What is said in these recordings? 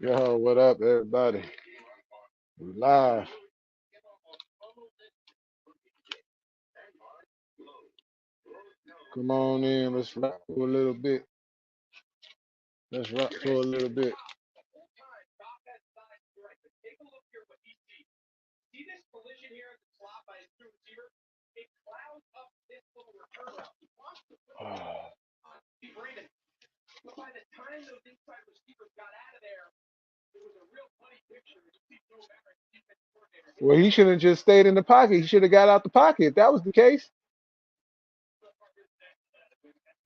Yo, what up, everybody? We live. Come on in. Let's rock for a little bit. Let's rock for a little bit. Oh. Well, he should have just stayed in the pocket. He should have got out the pocket. If that was the case,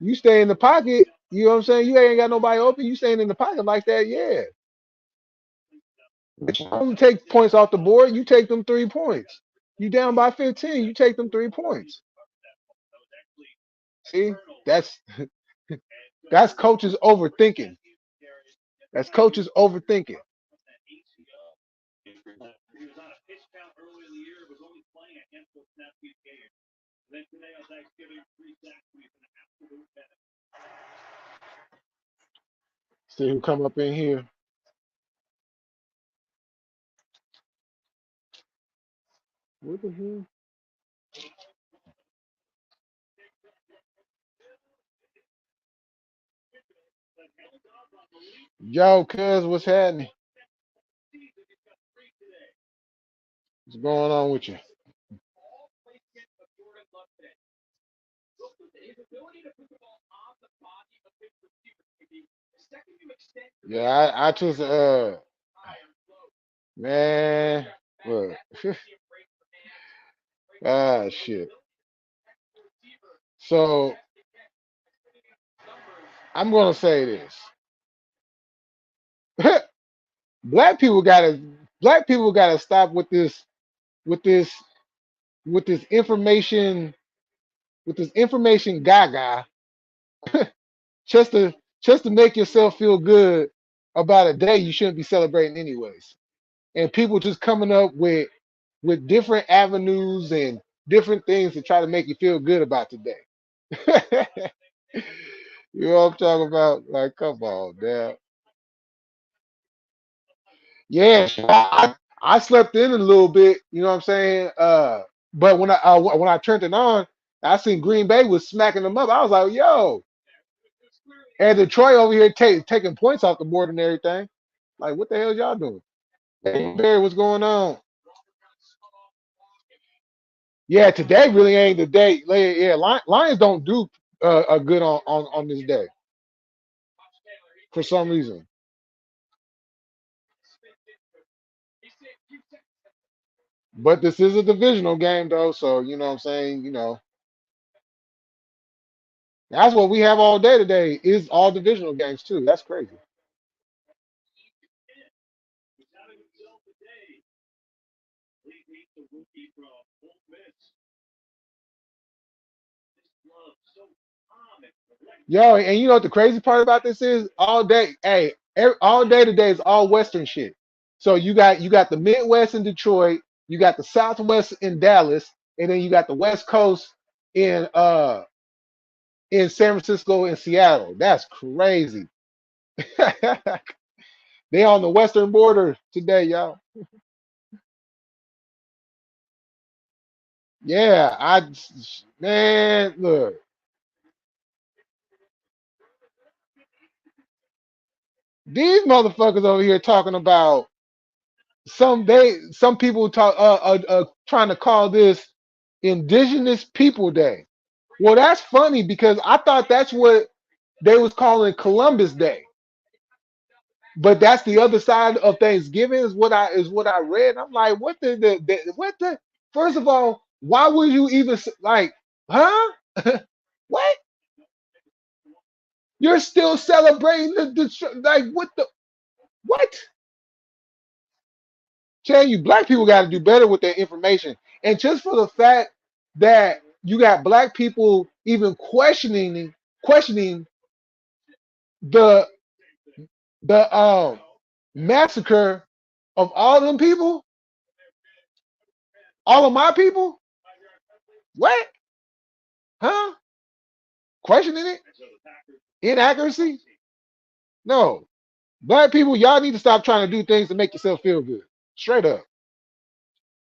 you stay in the pocket. You know what I'm saying? You ain't got nobody open. You staying in the pocket like that, yeah. But you don't take points off the board. You take them 3 points. You down by 15. You take them 3 points. See, that's coaches overthinking. That's coaches overthinking. See who come up in here. What the hell? Yo, cuz, what's happening? What's going on with you? Yeah, I just man, look. Ah, shit. So I'm gonna say this. black people gotta Black people gotta stop with this with this information with this information gaga just to make yourself feel good about a day you shouldn't be celebrating anyways. And people just coming up with different avenues and different things to try to make you feel good about today. You know what I'm talking about? Like, come on, man. Yeah, I slept in a little bit. You know what I'm saying? But when I turned it on, I seen Green Bay was smacking them up. I was like, yo, and Detroit over here taking points off the board and everything. Like, what the hell y'all doing? Hey, Barry, what's going on? Yeah, today really ain't the day. Yeah, Lions don't do a good on this day for some reason. But this is a divisional game though, so you know what I'm saying. That's what we have all day today is all divisional games too. That's crazy. Yo, and you know what the crazy part about this is? All day, hey, all day today is all Western shit. So you got the Midwest in Detroit, you got the Southwest in Dallas, and then you got the West Coast in San Francisco and Seattle. That's crazy. They on the western border today, y'all. Yeah, man, look, these motherfuckers over here talking about some people talk trying to call this Indigenous People Day. Well, that's funny because I thought that's what they was calling Columbus Day, but that's the other side of Thanksgiving is what I read. I'm like, what what the? First of all, why would you even like, huh? What? You're still celebrating like what the what? Tell you, black people got to do better with their information. And just for the fact that you got black people even questioning the the massacre Of all them people, all of my people, what? Huh? Questioning it? Inaccuracy? No. Black people, y'all need to stop trying to do things to make yourself feel good. Straight up.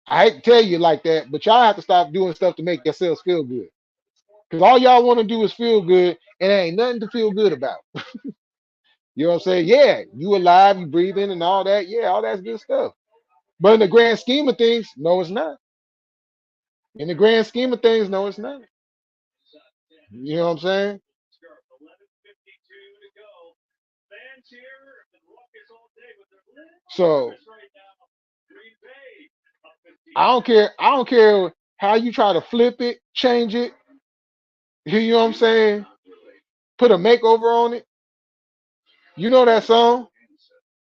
I hate to tell you like that, but y'all have to stop doing stuff to make yourselves feel good. Because all y'all want to do is feel good, and there ain't nothing to feel good about. You know what I'm saying? Yeah, you alive, you breathing, and all that. Yeah, all that's good stuff. But in the grand scheme of things, no, it's not. In the grand scheme of things, no, it's not. You know what I'm saying? So I don't care. I don't care how you try to flip it, change it. You know what I'm saying? Put a makeover on it. You know that song?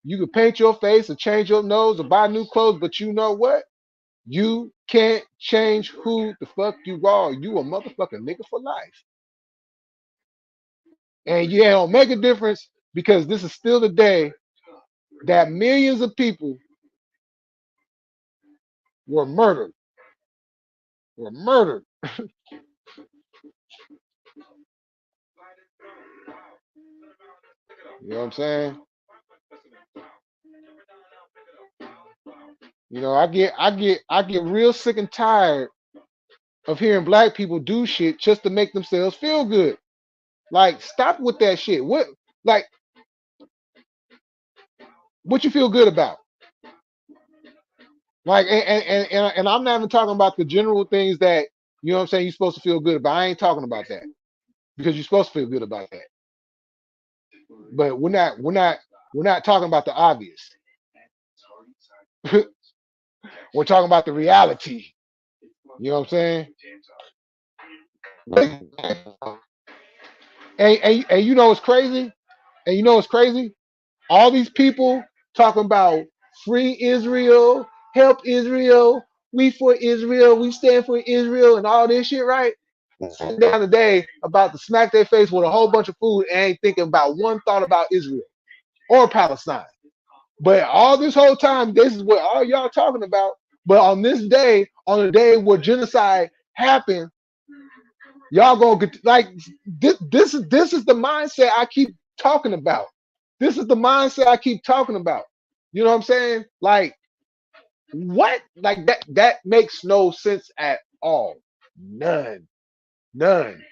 You can paint your face or change your nose or buy new clothes, but you know what? You can't change who the fuck you are. You a motherfucking nigga for life. And yeah, it'll make a difference because this is still the day that millions of people were murdered. Were murdered. You know what I'm saying? You know, I get real sick and tired of hearing black people do shit just to make themselves feel good. Like, stop with that shit. Like, what you feel good about? Like, and I'm not even talking about the general things that you know what I'm saying you're supposed to feel good about. I ain't talking about that because you're supposed to feel good about that. But we're not talking about the obvious. We're talking about the reality. You know what I'm saying? And you know what's crazy? And you know what's crazy? All these people talking about free Israel, help Israel, we for Israel, we stand for Israel, and all this shit, right? Sitting down today about to smack their face with a whole bunch of food and ain't thinking about one thought about Israel or Palestine. But all this whole time, this is what all y'all talking about. But on this day, on the day where genocide happened, y'all gonna get like this is the mindset I keep talking about. This is the mindset I keep talking about. You know what I'm saying? Like what? Like that makes no sense at all. None. None.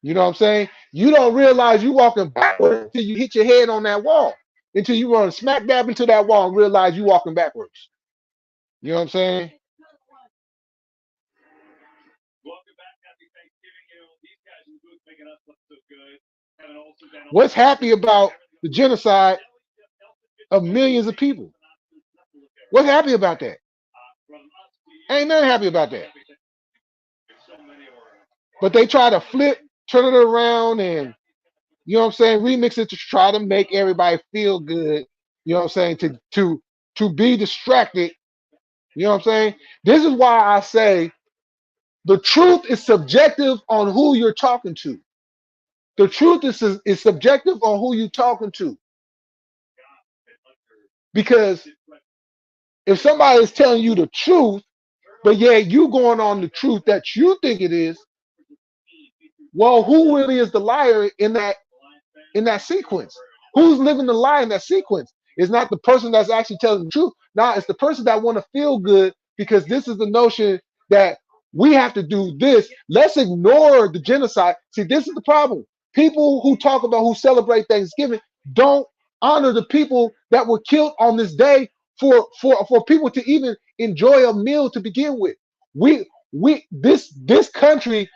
You know what I'm saying? You don't realize you walking backwards until you hit your head on that wall. Until you run smack dab into that wall and realize you walking backwards. You know what I'm saying? What's happy about the genocide of millions of people? What's happy about that? Ain't nothing happy about that. But they try to flip, turn it around, and you know what I'm saying, remix it to try to make everybody feel good. You know what I'm saying? To be distracted. You know what I'm saying? This is why I say the truth is subjective on who you're talking to. The truth is subjective on who you're talking to. Because if somebody is telling you the truth, but yeah, you going on the truth that you think it is, well, who really is the liar in that sequence? Who's living the lie in that sequence? It's not the person that's actually telling the truth. Now it's the person that want to feel good because this is the notion that we have to do this. Let's ignore the genocide. See, this is the problem. People who talk about who celebrate Thanksgiving don't honor the people that were killed on this day for people to even enjoy a meal to begin with. This country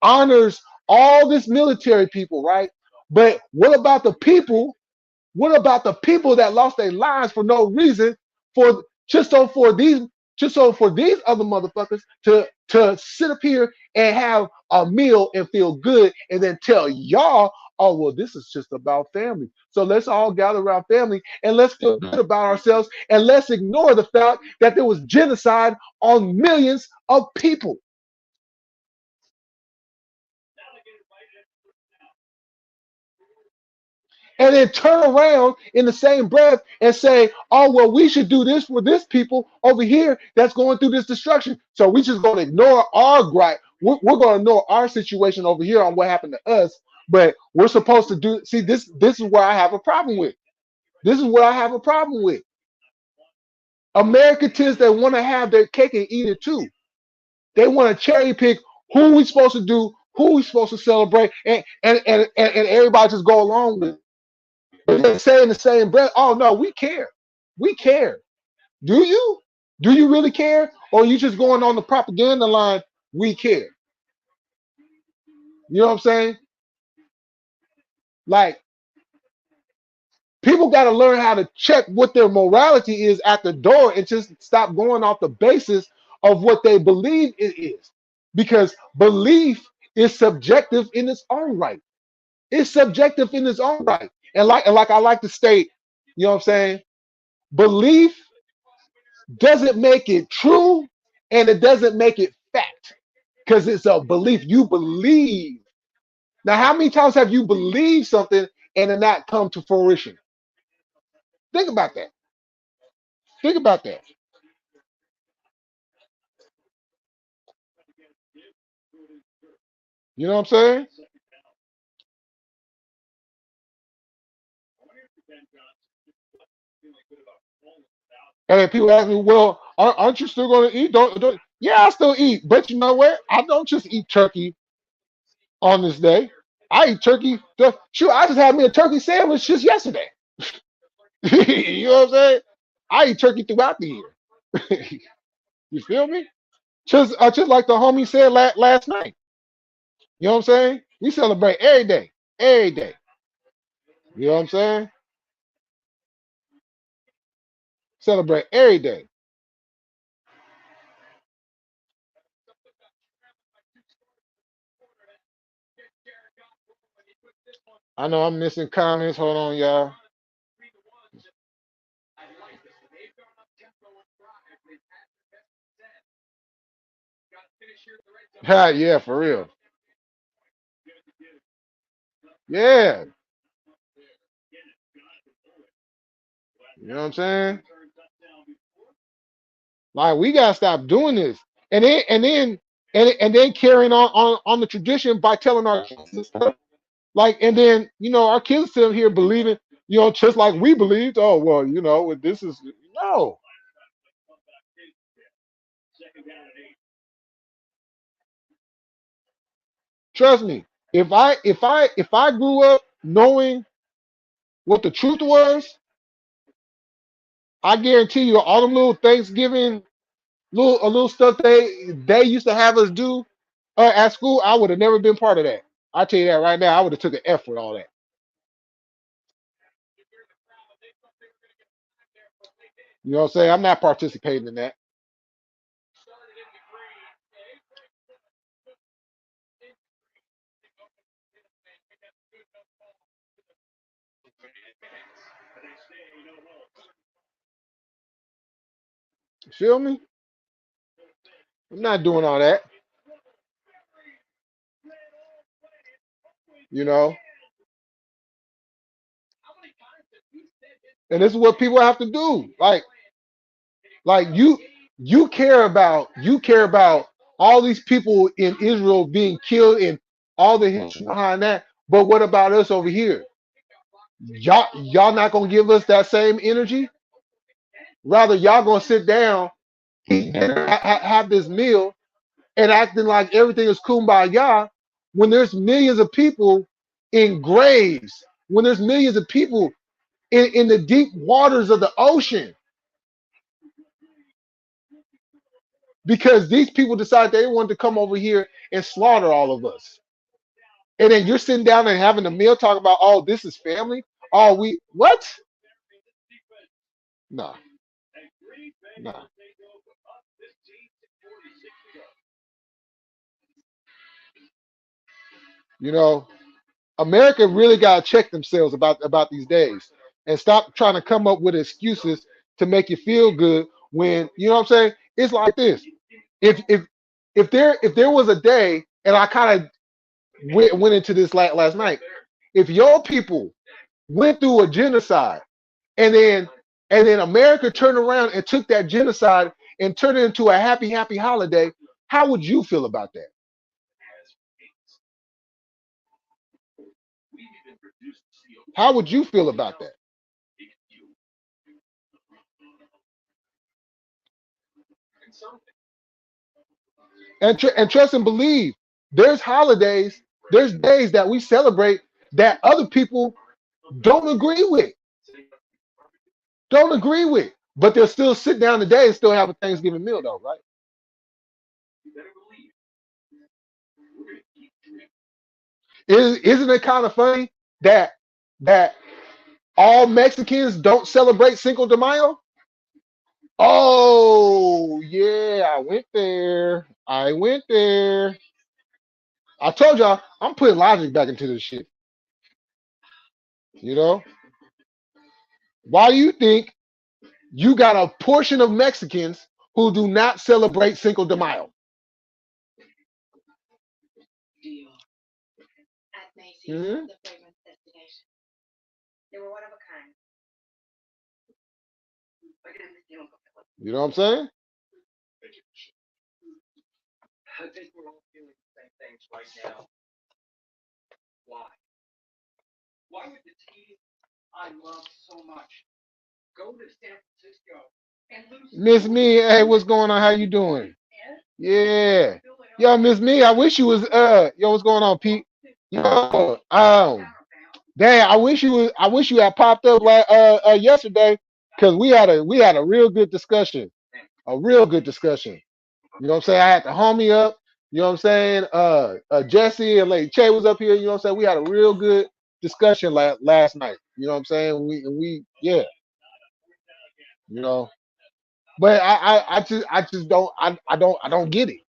honors all this military people, right? But what about the people? What about the people that lost their lives for no reason? For just so for these, just so for these other motherfuckers to sit up here and have a meal and feel good, and then tell y'all, oh well, this is just about family. So let's all gather around family and let's feel good about ourselves, and let's ignore the fact that there was genocide on millions of people. and then turn around in the same breath and say, oh, well, we should do this for this people over here that's going through this destruction. So we just going to ignore our gripe. We're going to ignore our situation over here on what happened to us. But we're supposed to do, see, this is where I have a problem with. This is what I have a problem with. Americans that want to have their cake and eat it too. They want to cherry pick who we supposed to do, who we supposed to celebrate, and everybody just go along with it. But they say in the same breath, oh no, we care. We care. Do you? Do you really care? Or are you just going on the propaganda line, we care? You know what I'm saying? Like, people got to learn how to check what their morality is at the door and just stop going off the basis of what they believe it is. Because belief is subjective in its own right. It's subjective in its own right. And like I like to state, you know what I'm saying? Belief doesn't make it true and it doesn't make it fact because it's a belief. You believe. Now, how many times have you believed something and it not come to fruition? Think about that. Think about that. You know what I'm saying? And then people ask me, well, aren't you still going to eat? Don't. Yeah, I still eat. But you know what? I don't just eat turkey on this day. I eat turkey. Shoot, I just had me a turkey sandwich just yesterday. You know what I'm saying? I eat turkey throughout the year. You feel me? Just like the homie said last night. You know what I'm saying? We celebrate every day. Every day. You know what I'm saying? Celebrate every day. I know I'm missing comments. Hold on, y'all. Yeah, for real. Yeah. You know what I'm saying? Like we gotta stop doing this. And then carrying on the tradition by telling our kids and stuff. Like, and then, our kids sit here believing, just like we believed, oh well, this is no. Trust me. If I grew up knowing what the truth was, I guarantee you all them little Thanksgiving little stuff they used to have us do at school, I would have never been part of that. I tell you that right now, I would have took an F with all that. You know what I'm saying? I'm not participating in that. You feel me? I'm not doing all that. You know, and this is what people have to do. Like you care about all these people in Israel being killed and all the history behind that. But what about us over here? Y'all not gonna give us that same energy? Rather, y'all gonna sit down, have this meal, and acting like everything is kumbaya when there's millions of people in graves, when there's millions of people in the deep waters of the ocean because these people decided they wanted to come over here and slaughter all of us. And then you're sitting down and having a meal talking about, oh, this is family. Oh, we what? No, no. You know, America really got to check themselves about these days and stop trying to come up with excuses to make you feel good when you know what I'm saying. It's like this. If there was a day, and I kind of went into this last night. If your people went through a genocide, and then America turned around and took that genocide and turned it into a happy holiday, how would you feel about that? How would you feel about that? And trust and believe, there's holidays, there's days that we celebrate that other people don't agree with, don't agree with, but they'll still sit down today and still have a Thanksgiving meal, though, right? Isn't it kind of funny that that all Mexicans don't celebrate Cinco de Mayo? Oh yeah, I went there. I went there. I told y'all I'm putting logic back into this shit. You know, why do you think you got a portion of Mexicans who do not celebrate Cinco de Mayo? Mhm. You know what I'm saying? Miss Me, hey, what's going on? How you doing? Yeah. Yo, Miss Me, I wish you was yo, what's going on, Pete? Yo, dang, I wish you had popped up like yesterday, because we had a real good discussion. A real good discussion. You know what I'm saying? I had the homie up, you know what I'm saying? Jesse and Lady Che was up here, you know what I'm saying? We had a real good discussion last night. You know what I'm saying? We yeah, you know. But I just don't get it.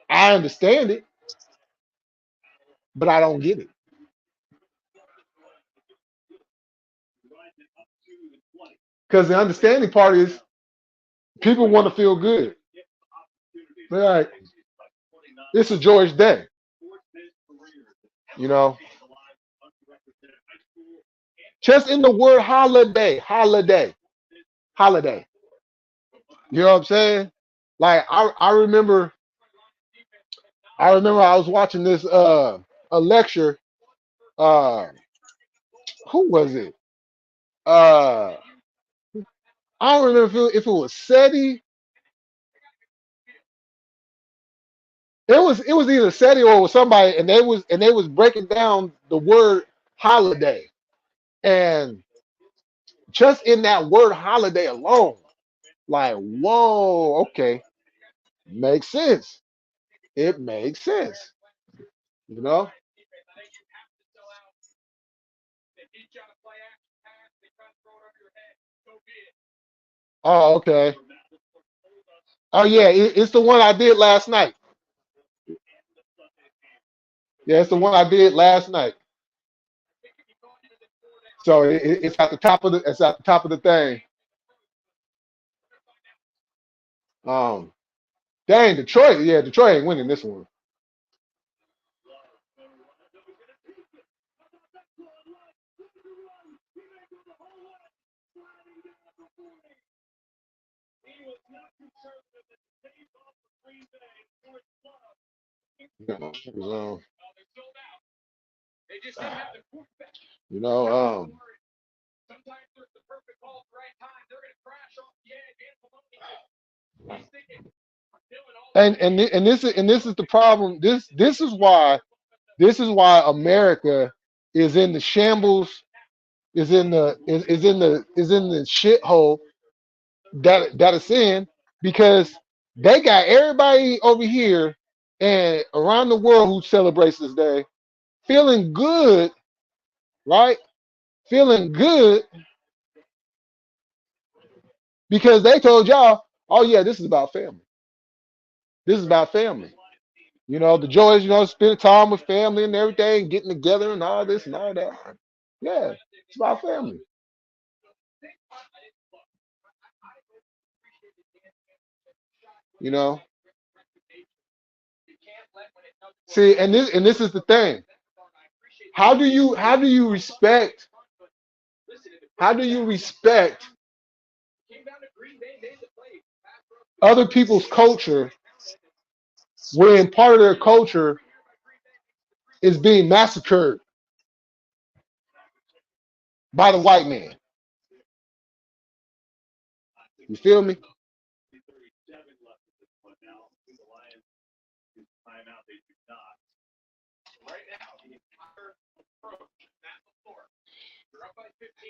I understand it, but I don't get it. Because the understanding part is people want to feel good. They're like, it's a George day, you know. Just in the word holiday, holiday, holiday. You know what I'm saying? Like I remember I was watching this a lecture. Uh who was it? Uh I don't remember if it was SETI. It was either SETI or it was somebody, and they was breaking down the word holiday. And just in that word holiday alone, like, whoa, okay, makes sense. It makes sense. You know? Oh, okay. Oh yeah, it's the one I did last night. Yeah, it's the one I did last night. So it's at the top of the thing. Um, dang, Detroit. Yeah, Detroit ain't winning this one. So, you know, and this is the problem. This is why America is in the shambles, is in the shithole that it's in, because they got everybody over here and around the world who celebrates this day feeling good, right? Feeling good because they told y'all, oh yeah, this is about family. This is about family. You know, the joys, spending time with family and everything, getting together and all this and all that. Yeah, it's about family. You know, See, and this is the thing. How do you respect other people's culture when part of their culture is being massacred by the white man? You feel me?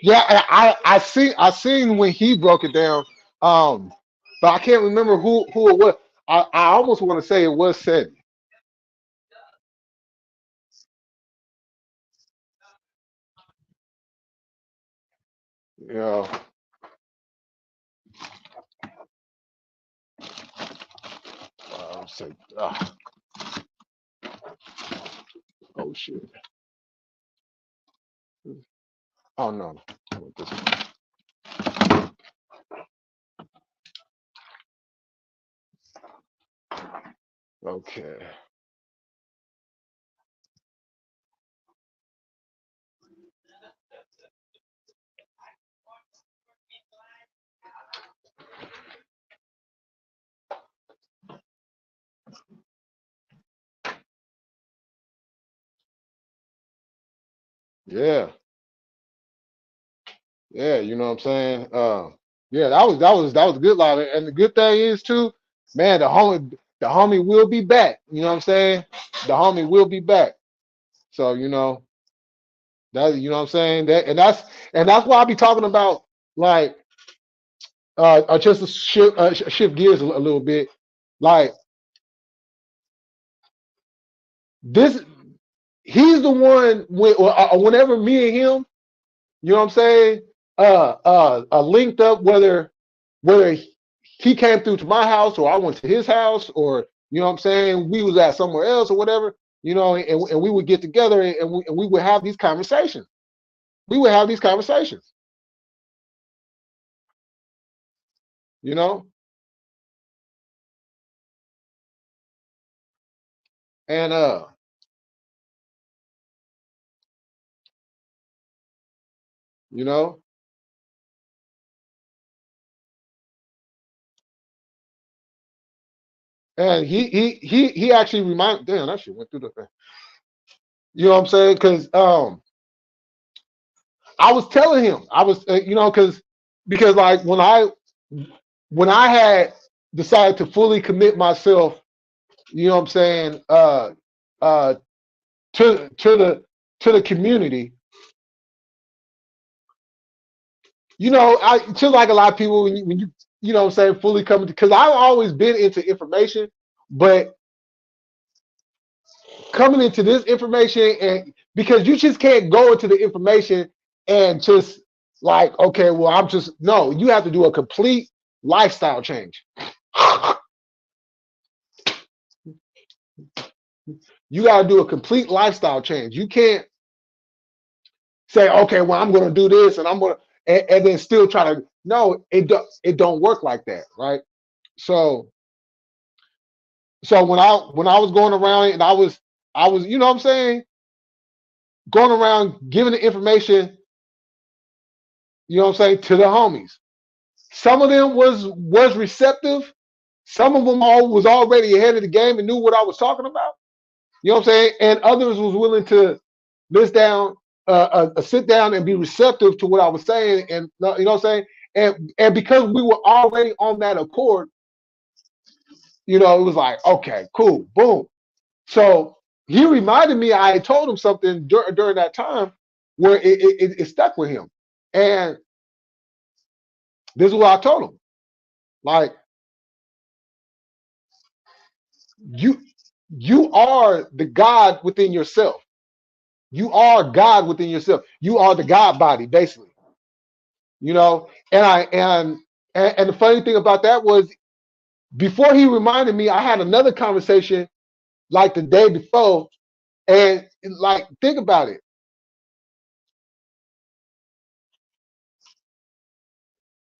Yeah, I seen when he broke it down. Um, but I can't remember who it was. I almost want to say it was said. You know, say, oh shit. Oh no. Okay. Yeah. Yeah. You know what I'm saying? Yeah, that was a good line. And the good thing is too, man, the homie will be back. You know what I'm saying? The homie will be back. So that you know what I'm saying? And that's why I be talking about like just to shift gears a little bit. Like this, he's the one whenever me and him, you know what I'm saying, linked up, whether he came through to my house or I went to his house, or you know what I'm saying, we was at somewhere else or whatever, and we would get together, and we would have these conversations. We would have these conversations, you know, and you know, and he actually reminded. Damn, that shit went through the thing. You know what I'm saying? Because I was telling him, I was, because like when I had decided to fully commit myself, you know what I'm saying, uh, to the community, I just like a lot of people when you know what I'm saying, fully coming, because I've always been into information, but coming into this information, and because you just can't go into the information and just like, okay, well, I'm just, no, you have to do a complete lifestyle change. You got to do a complete lifestyle change. You can't say, okay, well, I'm going to do this and I'm going to, and then still try to, no, it don't work like that. Right. So, when I was going around, and I was, you know what I'm saying, going around giving the information, you know what I'm saying, to the homies. Some of them was receptive. Some of them all was already ahead of the game and knew what I was talking about. You know what I'm saying? And others was willing to list down, sit down and be receptive to what I was saying. And you know what I'm saying? And because we were already on that accord, it was like, okay, cool, boom. So he reminded me, I had told him something during that time where it stuck with him. And this is what I told him. Like, you you are the God within yourself. You are God within yourself. You are the God body, basically. And the funny thing about that was, before he reminded me, I had another conversation like the day before, and like, think about it.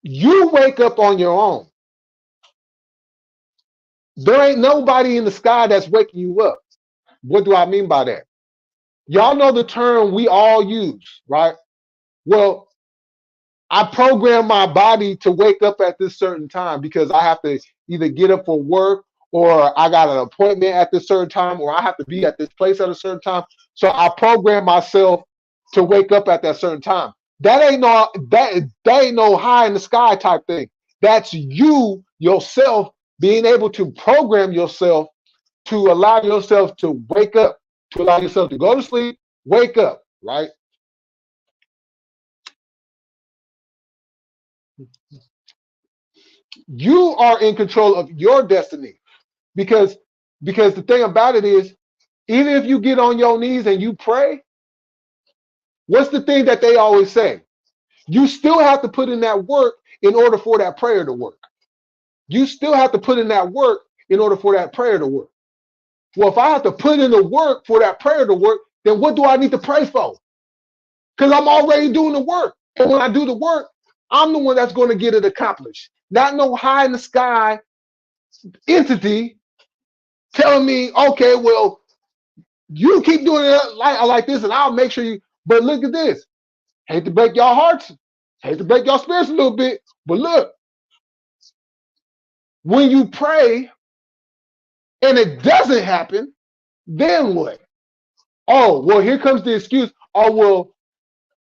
You wake up on your own. There ain't nobody in the sky that's waking you up. What do I mean by that? Y'all know the term we all use, right? Well, I program my body to wake up at this certain time because I have to either get up for work or I got an appointment at this certain time or I have to be at this place at a certain time. So I program myself to wake up at that certain time. That ain't no high in the sky type thing. That's you yourself being able to program yourself to allow yourself to wake up, to allow yourself to go to sleep, wake up, right? You are in control of your destiny because the thing about it is, even if you get on your knees and you pray, what's the thing that they always say? You still have to put in that work in order for that prayer to work. You still have to put in that work in order for that prayer to work. Well, if I have to put in the work for that prayer to work, then what do I need to pray for? Because I'm already doing the work. And when I do the work, I'm the one that's going to get it accomplished. Not no high in the sky entity telling me, okay, well, you keep doing it like this, and I'll make sure you. But look at this. Hate to break y'all hearts, hate to break y'all spirits a little bit. But look, when you pray and it doesn't happen, then what? Oh, well, here comes the excuse. Oh, well,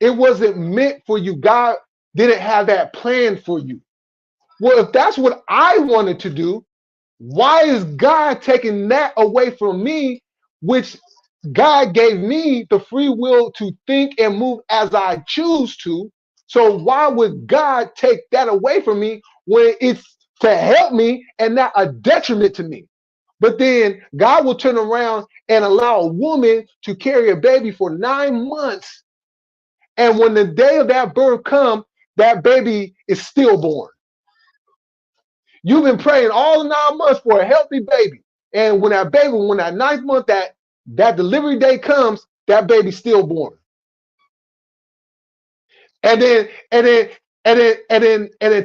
it wasn't meant for you. God didn't have that plan for you. Well, if that's what I wanted to do, why is God taking that away from me, which God gave me the free will to think and move as I choose to? So why would God take that away from me when it's to help me and not a detriment to me? But then God will turn around and allow a woman to carry a baby for 9 months. And when the day of that birth comes, that baby is stillborn. You've been praying all the 9 months for a healthy baby. And when that ninth month, that delivery day comes, that baby's stillborn. And then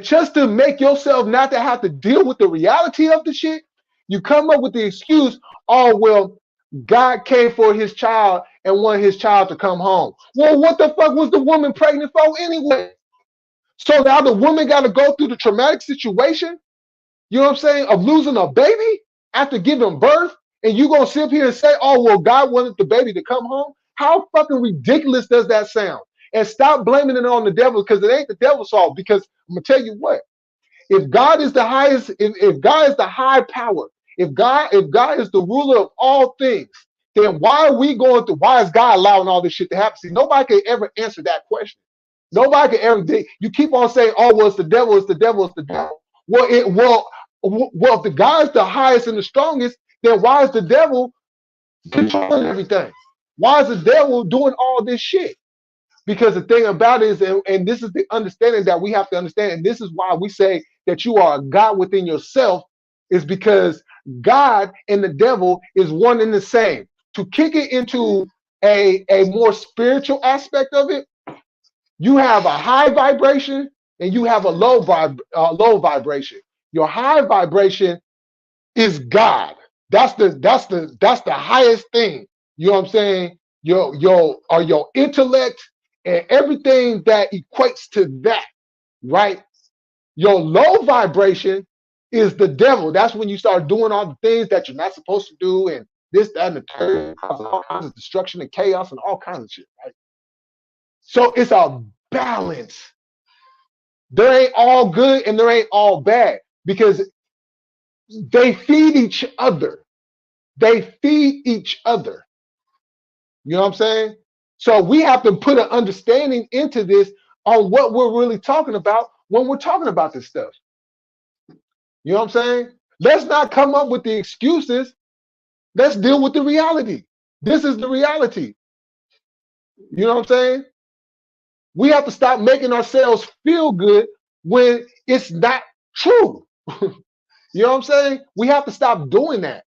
just to make yourself not to have to deal with the reality of the shit, you come up with the excuse, oh well, God came for his child and wanted his child to come home. Well, what the fuck was the woman pregnant for anyway? So now the woman got to go through the traumatic situation, you know what I'm saying, of losing a baby after giving birth, and you gonna sit up here and say, oh well, God wanted the baby to come home? How fucking ridiculous does that sound? And stop blaming it on the devil, because it ain't the devil's fault. Because I'm gonna tell you what, if God is the highest, if God is the high power, if God is the ruler of all things, then why are we going through? Why is God allowing all this shit to happen? See, nobody can ever answer that question. Nobody can ever. You keep on saying, "Oh, well, it's the devil. It's the devil. It's the devil." Well, if the God is the highest and the strongest, then why is the devil controlling everything? Why is the devil doing all this shit? Because the thing about it is, and this is the understanding that we have to understand, and this is why we say that you are a God within yourself, is because God and the devil is one and the same. To kick it into a more spiritual aspect of it, you have a high vibration and you have a low vibration. Your high vibration is God. That's the highest thing. You know what I'm saying? Your intellect and everything that equates to that, right? Your low vibration is the devil. That's when you start doing all the things that you're not supposed to do, and this, that, and the third, causing all kinds of destruction and chaos and all kinds of shit, right? So it's a balance. There ain't all good and there ain't all bad, because they feed each other. They feed each other. You know what I'm saying? So we have to put an understanding into this on what we're really talking about when we're talking about this stuff. You know what I'm saying? Let's not come up with the excuses. Let's deal with the reality. This is the reality. You know what I'm saying? We have to stop making ourselves feel good when it's not true. You know what I'm saying? We have to stop doing that.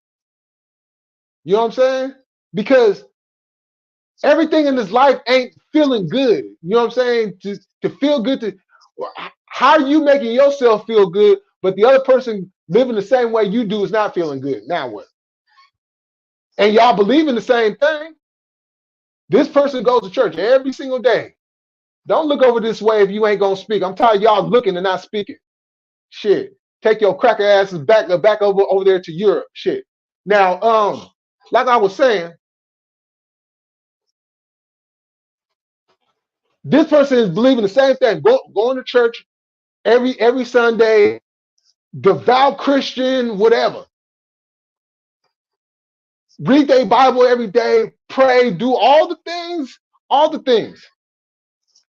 You know what I'm saying? Because everything in this life ain't feeling good. You know what I'm saying? To feel good, how are you making yourself feel good, but the other person living the same way you do is not feeling good? Now what? and y'all believe in the same thing. This person goes to church every single day. Don't look over this way if you ain't gonna speak. I'm tired of y'all looking and not speaking. Shit. Take your cracker asses back over there to Europe. Shit. Now, like I was saying, this person is believing the same thing. Going to church every Sunday, devout Christian, whatever. Read their Bible every day, pray, do all the things, all the things.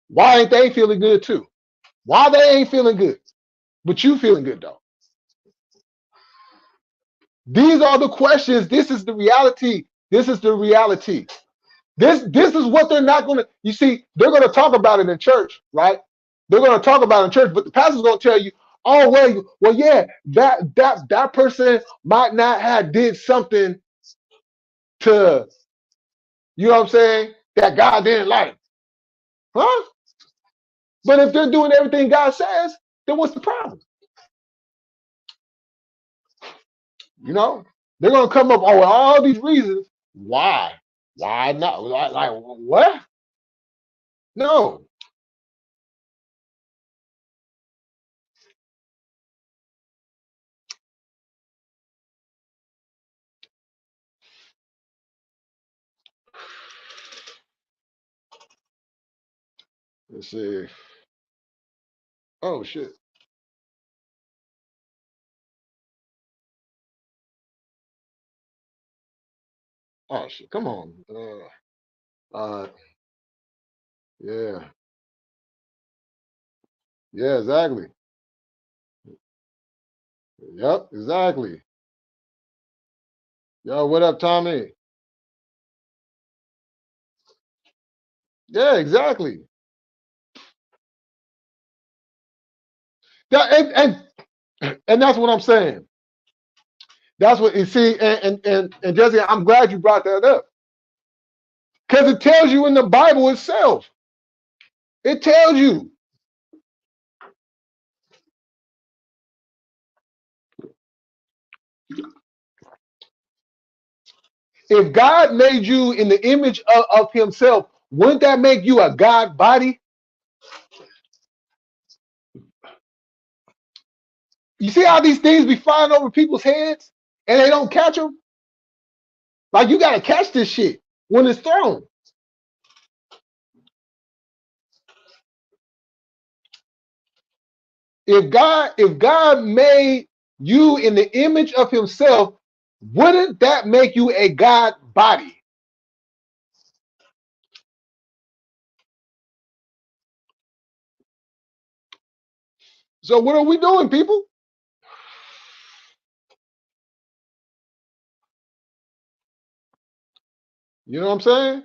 Why ain't they feeling good too? Why they ain't feeling good, but you feeling good though? These are the questions. This is the reality. This is the reality. This is what they're not going to. You see, they're going to talk about it in church, right? They're going to talk about it in church, but the pastor's going to tell you, oh well, yeah, that person might not have did something to, you know what I'm saying, that God didn't like, huh? But if they're doing everything God says, then what's the problem? You know, they're going to come up with all these reasons why. Why not? Like what? No. Let's see. Oh shit. Oh shit. Come on. Yeah. Yeah, exactly. Yep, exactly. Yo, what up, Tommy? Yeah, exactly. That, and that's what I'm saying. That's what you see, and Jesse, I'm glad you brought that up. Because it tells you in the Bible itself. It tells you. If God made you in the image of himself, wouldn't that make you a God body? You see how these things be flying over people's heads and they don't catch them? Like you gotta catch this shit when it's thrown. If God made you in the image of himself, wouldn't that make you a God body? So what are we doing, people? You know what I'm saying?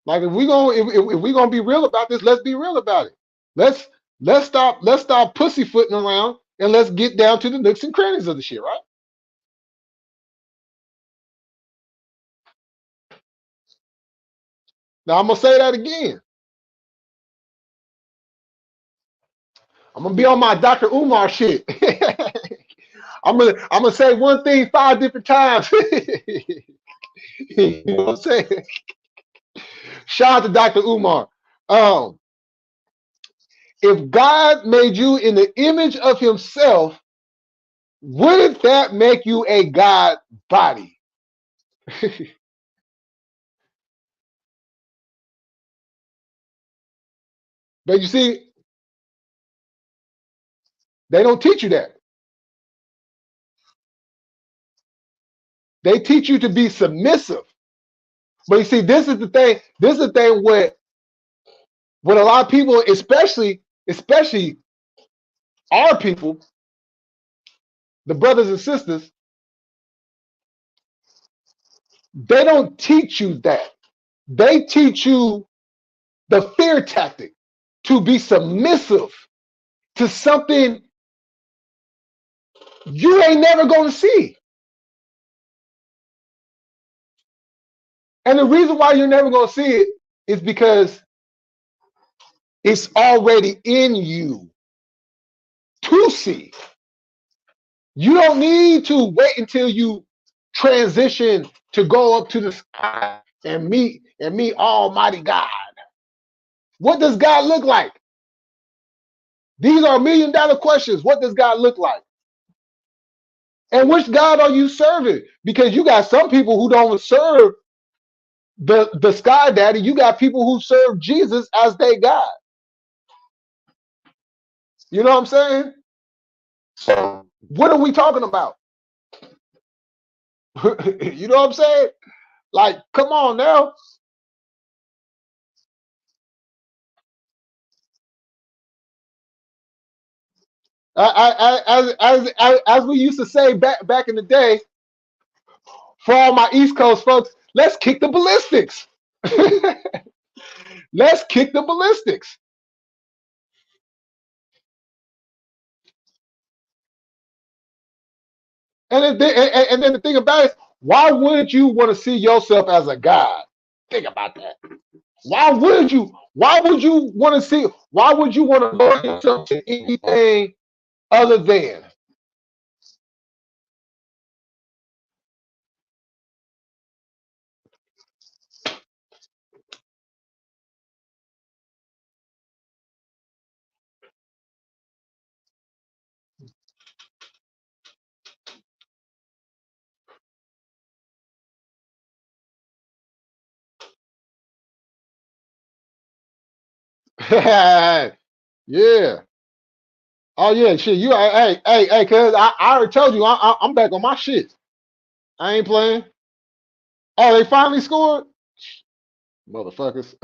Like if we gonna be real about this, let's be real about it. Let's let's stop pussyfooting around and let's get down to the nooks and crannies of the shit, right? Now I'm gonna say that again. I'm gonna be on my Dr. Umar shit. I'm gonna say one thing 5 different times. You know what I'm saying? Shout out to Dr. Umar. Um, if God made you in the image of himself, wouldn't that make you a God body? But you see, they don't teach you that. They teach you to be submissive. But you see, this is the thing. This is the thing with a lot of people, especially our people, the brothers and sisters, they don't teach you that. They teach you the fear tactic to be submissive to something you ain't never going to see. And the reason why you're never going to see it is because it's already in you to see. You don't need to wait until you transition to go up to the sky and meet Almighty God. What does God look like? These are $1 million questions. What does God look like? And which God are you serving? Because you got some people who don't serve the sky daddy. You got people who serve Jesus as their God. You know what I'm saying? So what are we talking about? You know what I'm saying? Like, come on now. As we used to say back in the day, for all my East Coast folks, let's kick the ballistics. Let's kick the ballistics. And then the thing about it is, why would you want to see yourself as a god? Think about that. Why would you? Why would you want to see? Why would you want to go yourself to anything other than? Yeah. Oh yeah, shit. You hey, cuz I already told you I'm back on my shit. I ain't playing. Oh, they finally scored? Motherfuckers.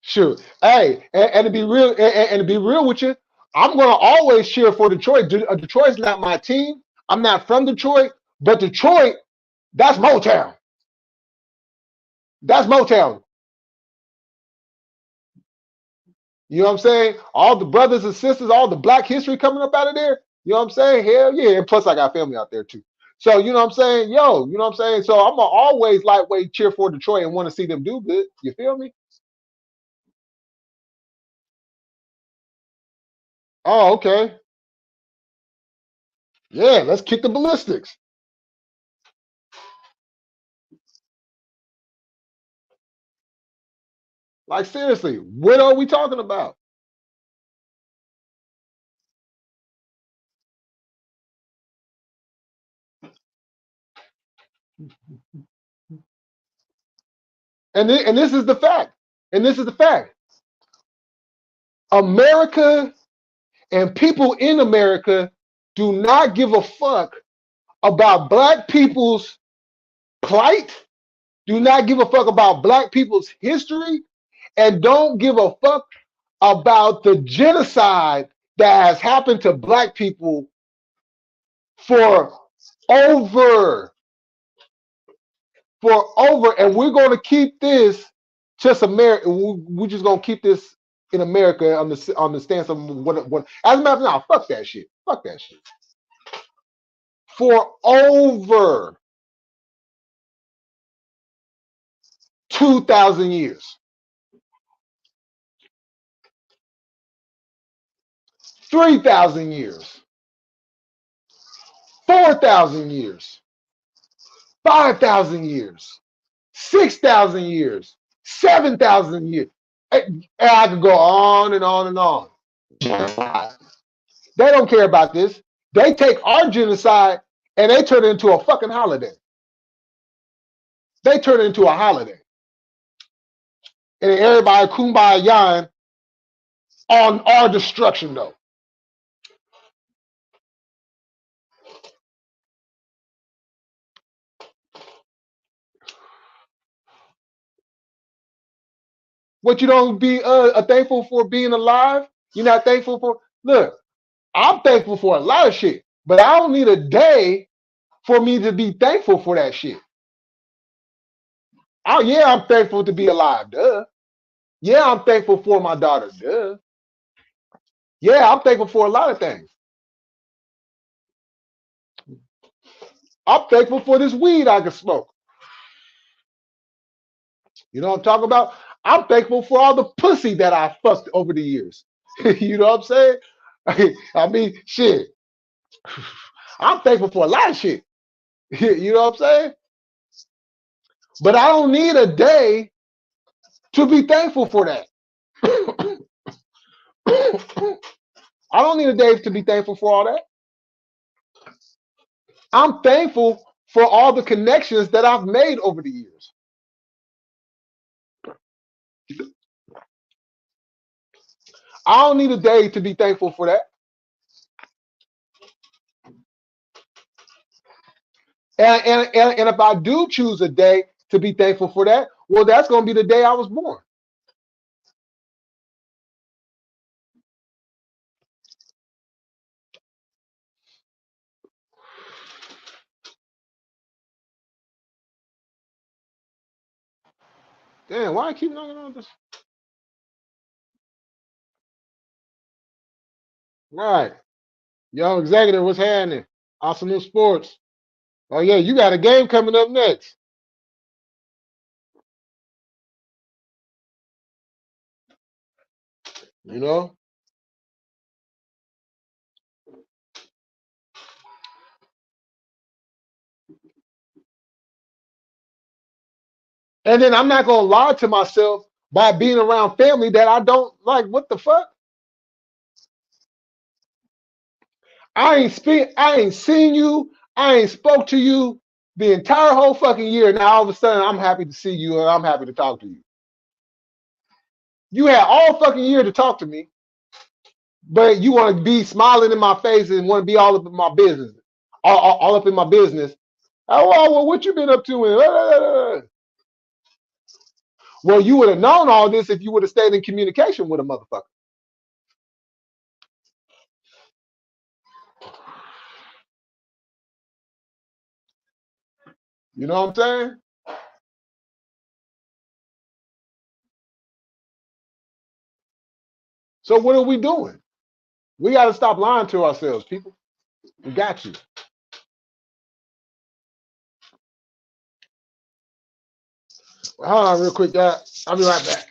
Shoot. Hey, and to be real, and to be real with you, I'm gonna always cheer for Detroit. Detroit's not my team. I'm not from Detroit, but Detroit, that's Motown. That's Motown. You know what I'm saying? All the brothers and sisters, all the black history coming up out of there. You know what I'm saying? Hell yeah. And plus I got family out there too. So you know what I'm saying? Yo, you know what I'm saying? So I'm gonna always lightweight cheer for Detroit and want to see them do good. You feel me? Oh, okay. Yeah, let's kick the ballistics. Like seriously, what are we talking about? And this is the fact. And this is the fact. America and people in America do not give a fuck about black people's plight, do not give a fuck about black people's history, and don't give a fuck about the genocide that has happened to black people for over and we're going to keep this just America. We're just going to keep this in America on the stance of what as a matter of fact, fuck that shit. Fuck that shit. For over 2,000 years, 3,000 years, 4,000 years, 5,000 years, 6,000 years, 7,000 years. And I could go on and on and on. They don't care about this. They take our genocide and they turn it into a fucking holiday. They turn it into a holiday. And then everybody kumbaya on our destruction, though. What you don't be thankful for being alive? You're not thankful for. Look, I'm thankful for a lot of shit, but I don't need a day for me to be thankful for that shit. Oh yeah, I'm thankful to be alive. Duh. Yeah, I'm thankful for my daughter. Duh. Yeah, I'm thankful for a lot of things. I'm thankful for this weed I can smoke. You know what I'm talking about? I'm thankful for all the pussy that I fucked over the years. You know what I'm saying? I mean, shit. I'm thankful for a lot of shit. You know what I'm saying? But I don't need a day to be thankful for that. I don't need a day to be thankful for all that. I'm thankful for all the connections that I've made over the years. I don't need a day to be thankful for that. And if I do choose a day to be thankful for that, well, that's going to be the day I was born. Damn, why I keep knocking on this? Right. Yo, executive, what's happening? Awesome New Sports. Oh, yeah, you got a game coming up next. You know? And then I'm not going to lie to myself by being around family that I don't like. What the fuck? I ain't seen you. I ain't spoke to you the entire whole fucking year. Now all of a sudden I'm happy to see you and I'm happy to talk to you. You had all fucking year to talk to me, but you want to be smiling in my face and want to be all up in my business, all up in my business. Oh, well, what you been up to? Well, you would have known all this if you would have stayed in communication with a motherfucker. You know what I'm saying? So what are we doing? We got to stop lying to ourselves, people. We got you. Hold on, real quick, guys. I'll be right back.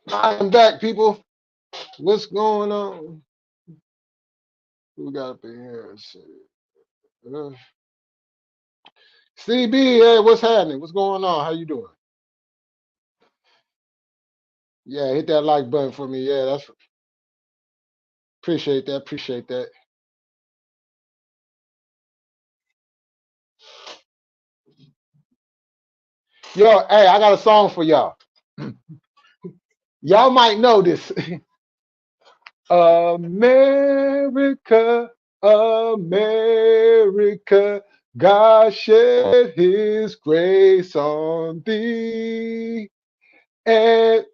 I'm back, people. What's going on? Who we got up in here? Let's see. CB, hey, what's happening? What's going on? How you doing? Yeah, hit that like button for me. Yeah, that's appreciate that. Appreciate that. Yo, hey, I got a song for y'all. Y'all might know this. America, America, God shed his grace on thee. And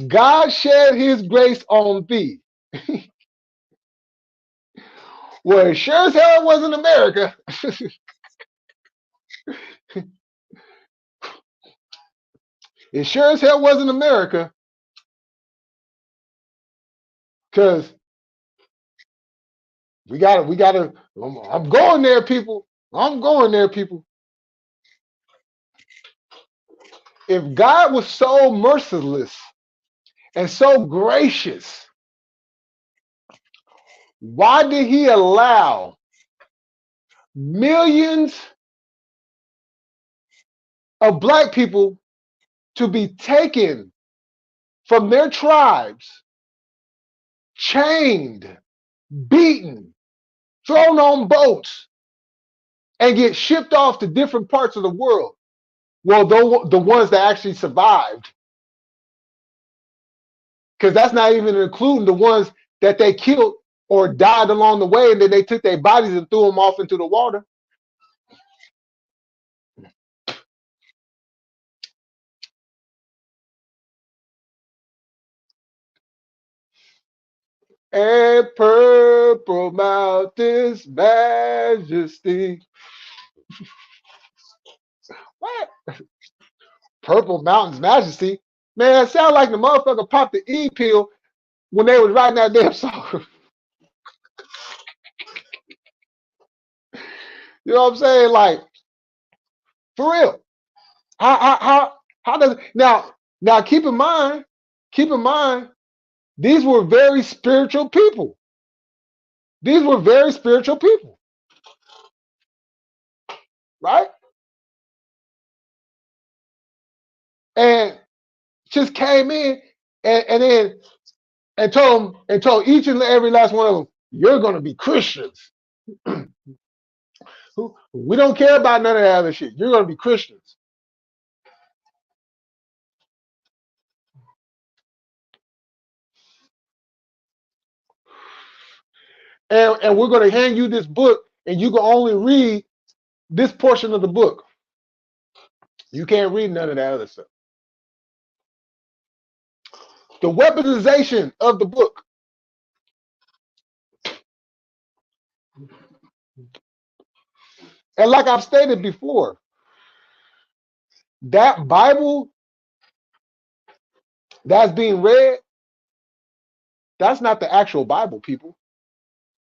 God shed his grace on thee. Well, it sure as hell wasn't America. It sure as hell wasn't America. Because we gotta, I'm going there, people. I'm going there, people. If God was so merciless and so gracious, why did he allow millions of black people to be taken from their tribes, chained, beaten, thrown on boats, and get shipped off to different parts of the world? Well, the ones that actually survived, because that's not even including the ones that they killed or died along the way, and then they took their bodies and threw them off into the water. And purple mountains majesty. What? Purple mountains majesty? Man, it sound like the motherfucker popped the E pill when they was writing that damn song. You know what I'm saying? Like, for real. How does now keep in mind, these were very spiritual people. These were very spiritual people, right? And just came in and then and told each and every last one of them, you're gonna be Christians. We don't care about none of that other shit. You're gonna be Christians. And we're gonna hand you this book, and you can only read this portion of the book. You can't read none of that other stuff. The weaponization of the book. And like I've stated before, that Bible that's being read, that's not the actual Bible, people.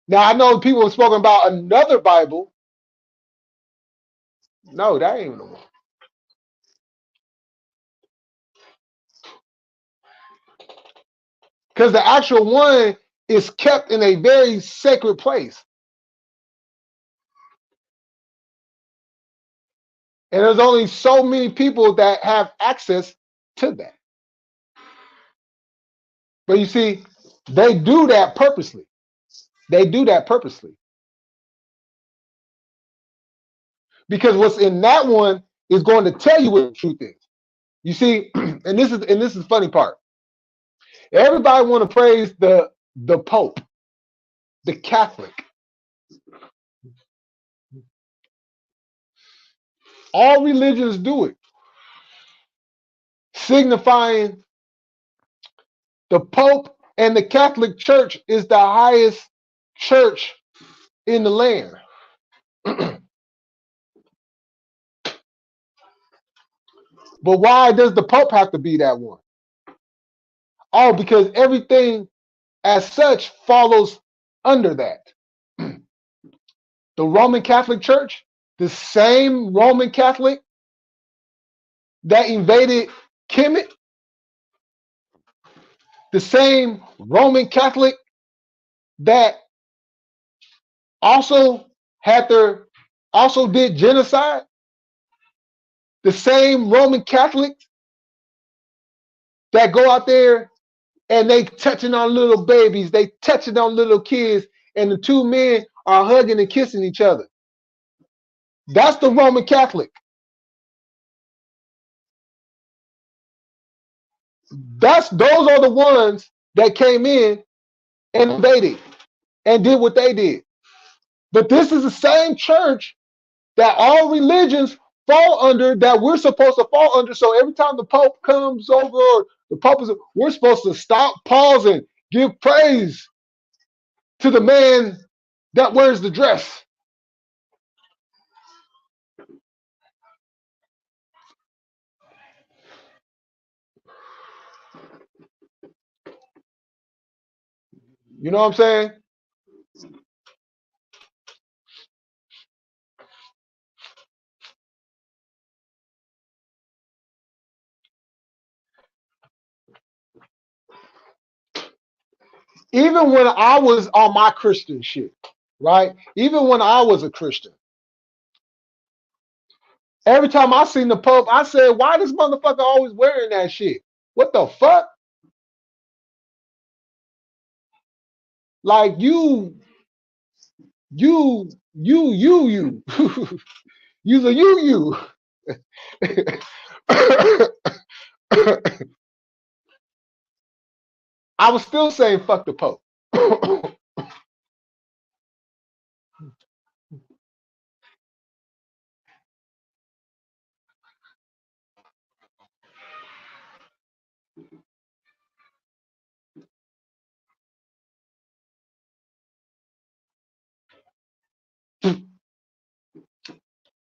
Now I know people have spoken about another Bible. No, that ain't the one. Because the actual one is kept in a very sacred place. And there's only so many people that have access to that. But you see, they do that purposely. They do that purposely. Because what's in that one is going to tell you what the truth is. You see, and this is the funny part. Everybody want to praise the Pope, the Catholic. All religions do it, signifying the Pope and the Catholic Church is the highest church in the land. But why does the Pope have to be that one? Oh, because everything as such follows under that. The Roman Catholic Church, the same Roman Catholic that invaded Kemet, The same Roman Catholic that also had their also did genocide. The same Roman Catholics that go out there and they touching on little babies, they touching on little kids, and the two men are hugging and kissing each other. That's the Roman Catholic. Those are the ones that came in and invaded and did what they did. But this is the same church that all religions fall under, that we're supposed to fall under. So every time the Pope comes over, or the Pope is, we're supposed to stop, pause, and give praise to the man that wears the dress. You know what I'm saying? Even when I was on my Christian shit, right? Even when I was a Christian, every time I seen the Pope, I said, why this motherfucker always wearing that shit? What the fuck? Like you. You's a you. I was still saying fuck the Pope.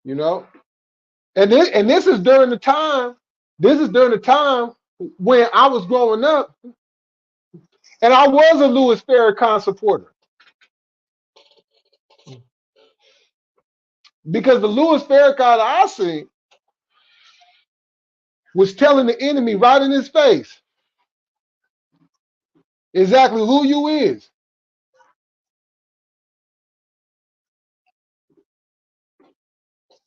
You know? And this is during the time, when I was growing up, and I was a Louis Farrakhan supporter. Because the Louis Farrakhan I seen was telling the enemy right in his face exactly who you is.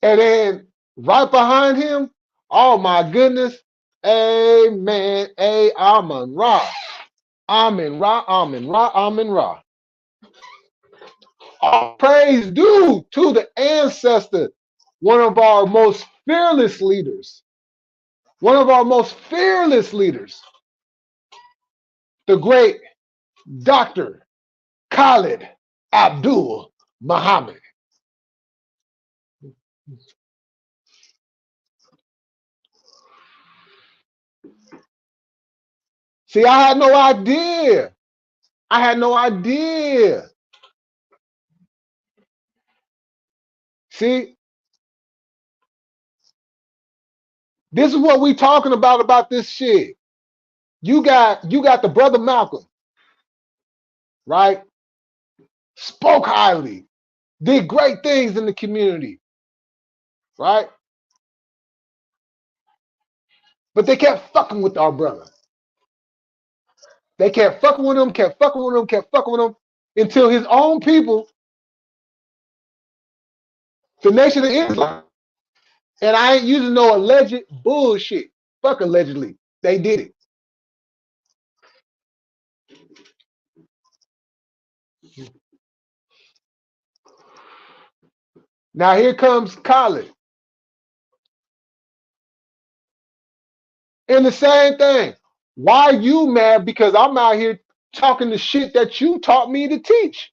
And then right behind him, oh my goodness, Amen, Amen, Ra, Amen, Ra, Amen, Ra, Amen, Ra. All praise due to the ancestor, one of our most fearless leaders, the great Dr. Khalid Abdul Muhammad. See, I had no idea. I had no idea. See, this is what we talking about this shit. You got the brother Malcolm, right? Spoke highly, did great things in the community, right? But they kept fucking with our brother. They kept fucking with him, kept fucking with him, kept fucking with him, until his own people, the Nation of Islam, and I ain't using no alleged bullshit. Fuck allegedly. They did it. Now here comes Khalid. And the same thing. Why are you mad? Because I'm out here talking the shit that you taught me to teach.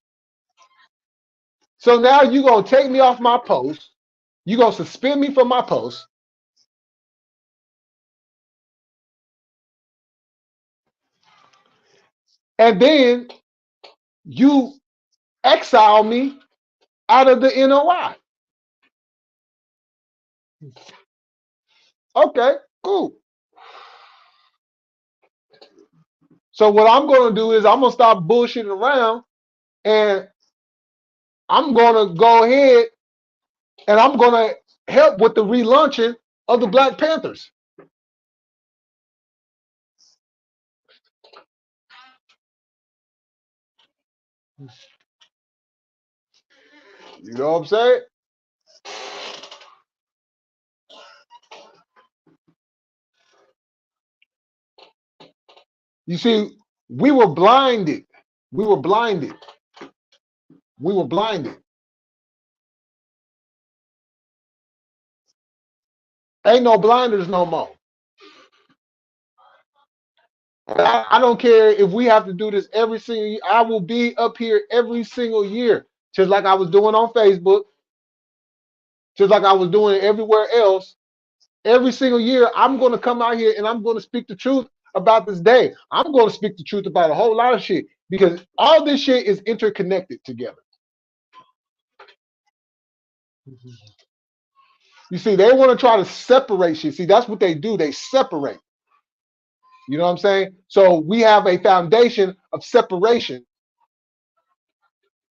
So now you're going to take me off my post. You're going to suspend me from my post. And then you exile me out of the NOI. Okay, cool. So what I'm going to do is I'm going to stop bullshitting around, and I'm going to go ahead and I'm going to help with the relaunching of the Black Panthers. You know what I'm saying? You see, we were blinded. We were blinded. We were blinded. Ain't no blinders no more. I don't care if we have to do this every single year. I will be up here every single year, just like I was doing on Facebook, just like I was doing everywhere else. Every single year, I'm going to come out here and I'm going to speak the truth about this day. I'm going to speak the truth about a whole lot of shit because all this shit is interconnected together. You see, they want to try to separate shit. See, that's what they do. They separate. You know what I'm saying? So we have a foundation of separation.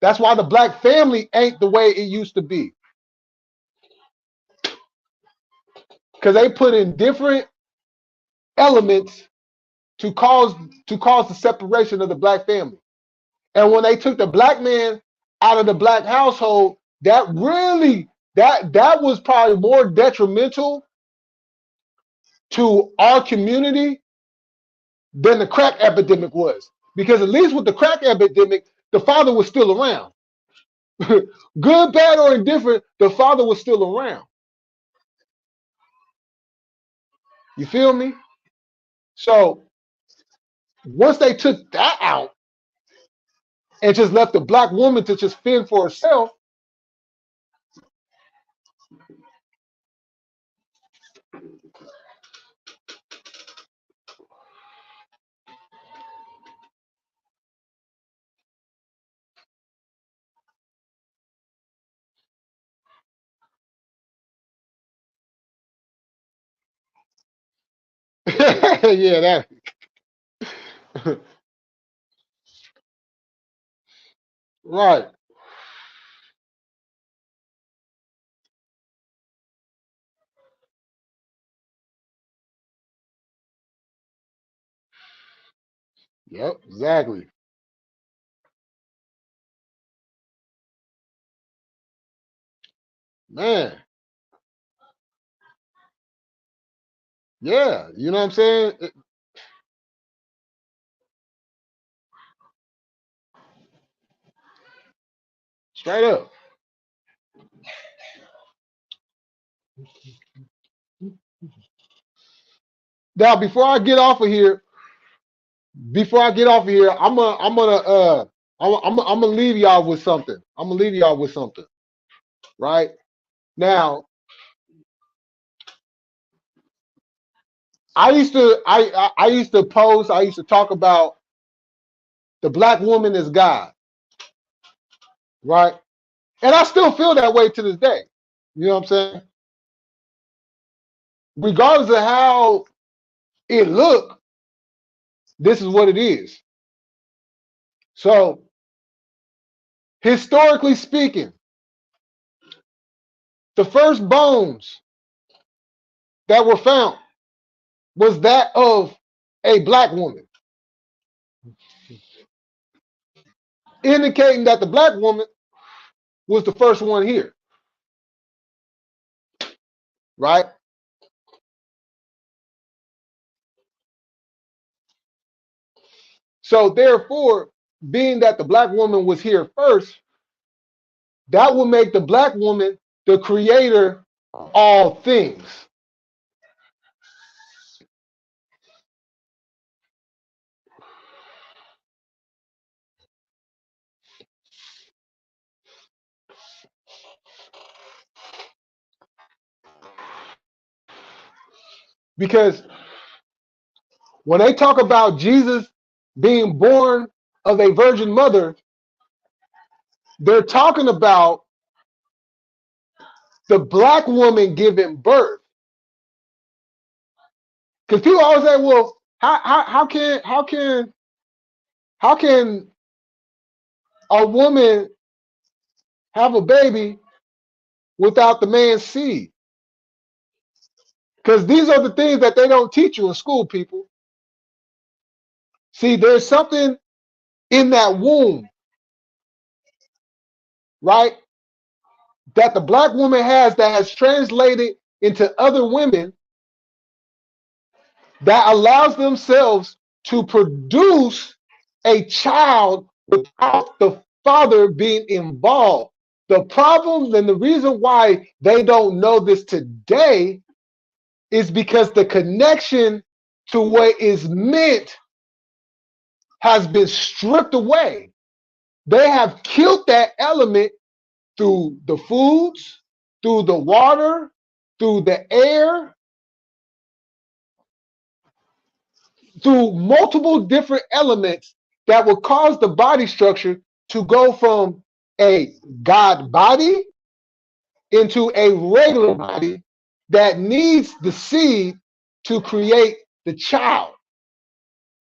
That's why the black family ain't the way it used to be. Because they put in different elements to cause the separation of the black family. And when they took the black man out of the black household, that really that was probably more detrimental to our community than the crack epidemic was. Because at least with the crack epidemic, the father was still around. Good, bad, or indifferent, the father was still around. You feel me? So once they took that out and just left the black woman to just fend for herself, yeah, that right. Yep, exactly. Man, yeah, you know what I'm saying? Straight up. Now, before I get off of here, I'm gonna leave y'all with something. I'm gonna leave y'all with something, right? Now, I used to post, I used to talk about the black woman is God, right? And I still feel that way to this day. You know what I'm saying? Regardless of how it look, this is what it is. So, historically speaking, the first bones that were found was that of a black woman, indicating that the black woman was the first one here, right? So therefore, being that the black woman was here first, that would make the black woman the creator of all things. Because when they talk about Jesus being born of a virgin mother, they're talking about the black woman giving birth. Because people always say, well, how can a woman have a baby without the man's seed? Because these are the things that they don't teach you in school, people. See, there's something in that womb right? That the black woman has that has translated into other women that allows themselves to produce a child without the father being involved. The problem and the reason why they don't know this today is because the connection to what is meant has been stripped away. They have killed that element through the foods, through the water, through the air, through multiple different elements that will cause the body structure to go from a God body into a regular body that needs the seed to create the child.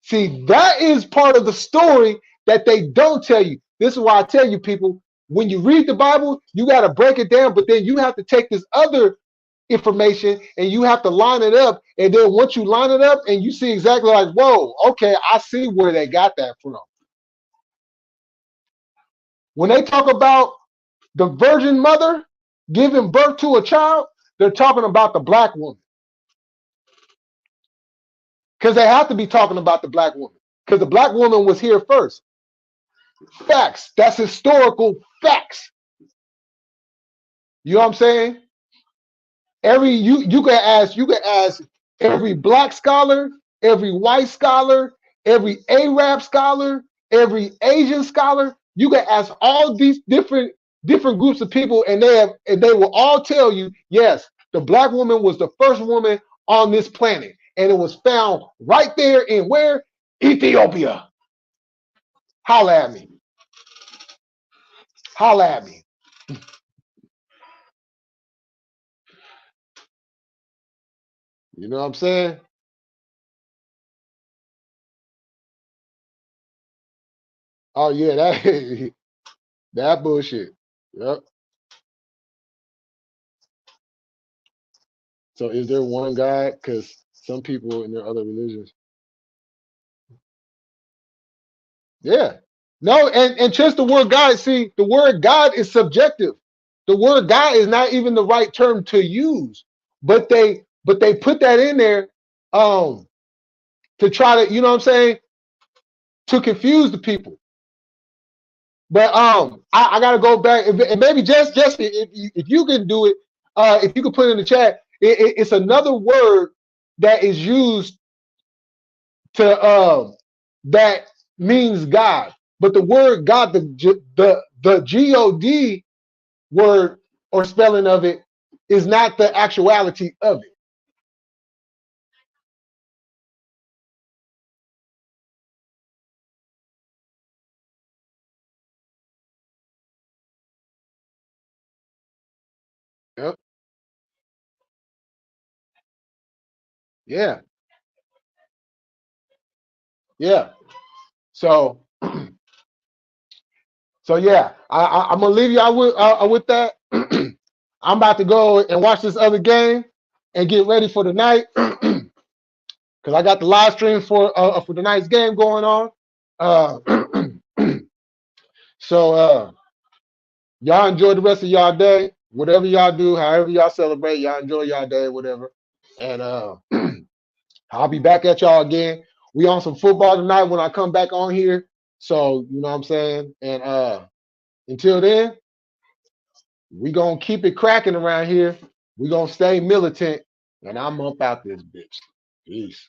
See, that is part of the story that they don't tell you. This is why I tell you, people, when you read the Bible, you got to break it down, but then you have to take this other information and you have to line it up. And then once you line it up and you see exactly like, whoa, okay, I see where they got that from. When they talk about the virgin mother giving birth to a child, they're talking about the black woman. Because they have to be talking about the black woman. Because the black woman was here first. Facts. That's historical facts. You know what I'm saying? You can ask every black scholar, every white scholar, every Arab scholar, every Asian scholar. You can ask all these different groups of people, and they will all tell you, yes, the black woman was the first woman on this planet, and it was found right there in where? Ethiopia. Holla at me. Holla at me. You know what I'm saying? Oh yeah, that that bullshit. Yep. So is there one God? Because some people in their other religions, yeah. No, and just the word God. See, the word God is subjective. The word God is not even the right term to use. But they put that in there to try to, you know what I'm saying, to confuse the people. But I gotta go back and maybe just if you can do it, if you can put it in the chat, it's another word that is used to that means God. But the word God, the God word or spelling of it is not the actuality of it. Yep. Yeah. Yeah. So yeah, I'm gonna leave y'all with that. I'm about to go and watch this other game and get ready for the night because I got the live stream for tonight's game going on. Uh, so y'all enjoy the rest of y'all day. Whatever y'all do, however y'all celebrate, y'all enjoy y'all day, whatever. And I'll be back at y'all again. We on some football tonight when I come back on here. So you know what I'm saying. And until then, we gonna keep it cracking around here. We gonna stay militant, and I'm up out this bitch. Peace.